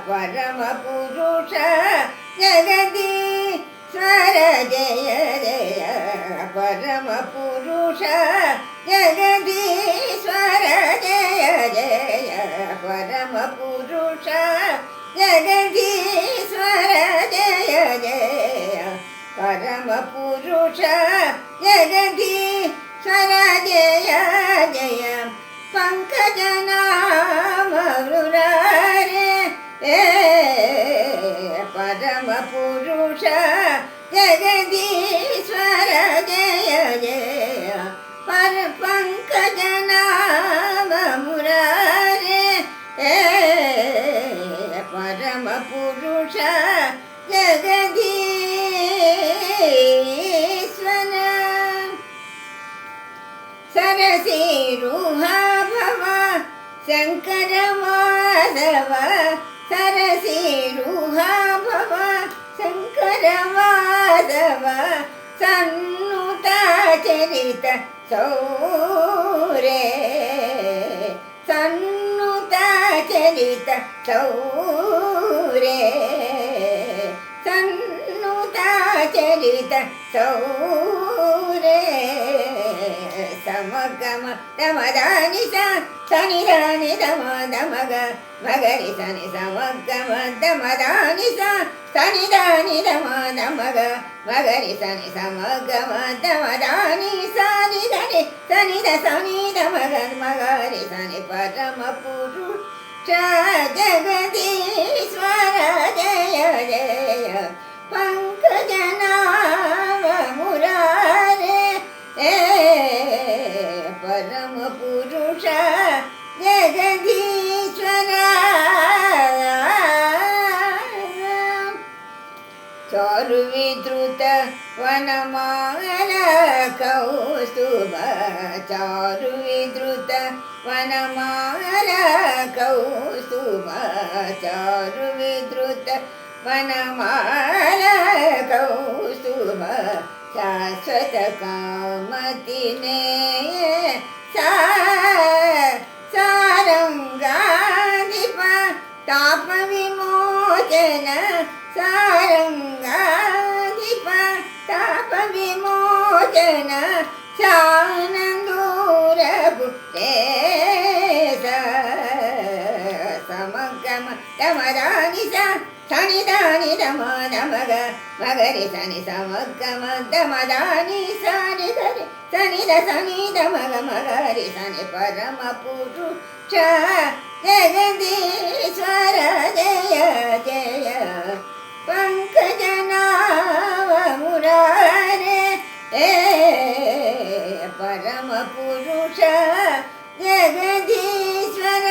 परम पुरुष जगदीश्वर जय जय परम पुरुष जगदीश्वर जय जय परम पुरुष जगदीश्वर जय जय परम पुरुष जगदीश्वर जय जय पंकजनाम मुरारे परम पुरुष जगदीश्वर जय जय पर पंकजनाम मुरारे परम पुरुष जगदीश्वर सरसीरुहा भव शंकर माधव सरसीरुहा भव शंकर माधव सन्नुता चरित सौरे सन्नुता चरित सौरे सन्नुता चरित सौरे समगम दमदानि सनि दानि दम दमग मगरि सनि समगम दमदानि सनि दानि दम दमग मगरि सनि समगम दमदानि सनि धनि सनि द सनि दमग मगरि सनि परम पुरुष जगदीश्वर जय जय पंकजनाम मुरारे परम पुरुष जगदीश्वर चारुविद्रुत वनमाला कौस्तुभ चारुविद्रुत वनमाला कौस्तुभ चारुविद्रुत वनमाला कौस्तुभ शाश्वत कामतिने सारंगाधिप ताप विमोचन सारंगाधिप ताप विमोचन सानंदूर पुटेश समगम दमदानि सनि दानि दम दमग मगरि सनि समगम दमदानि सनि धरि सनि द सनि दमग मगरि सनि परम पुरुष जगदीश्वर जय जय पंकजनाम मुरारे परम पुरुष जगदीश्वर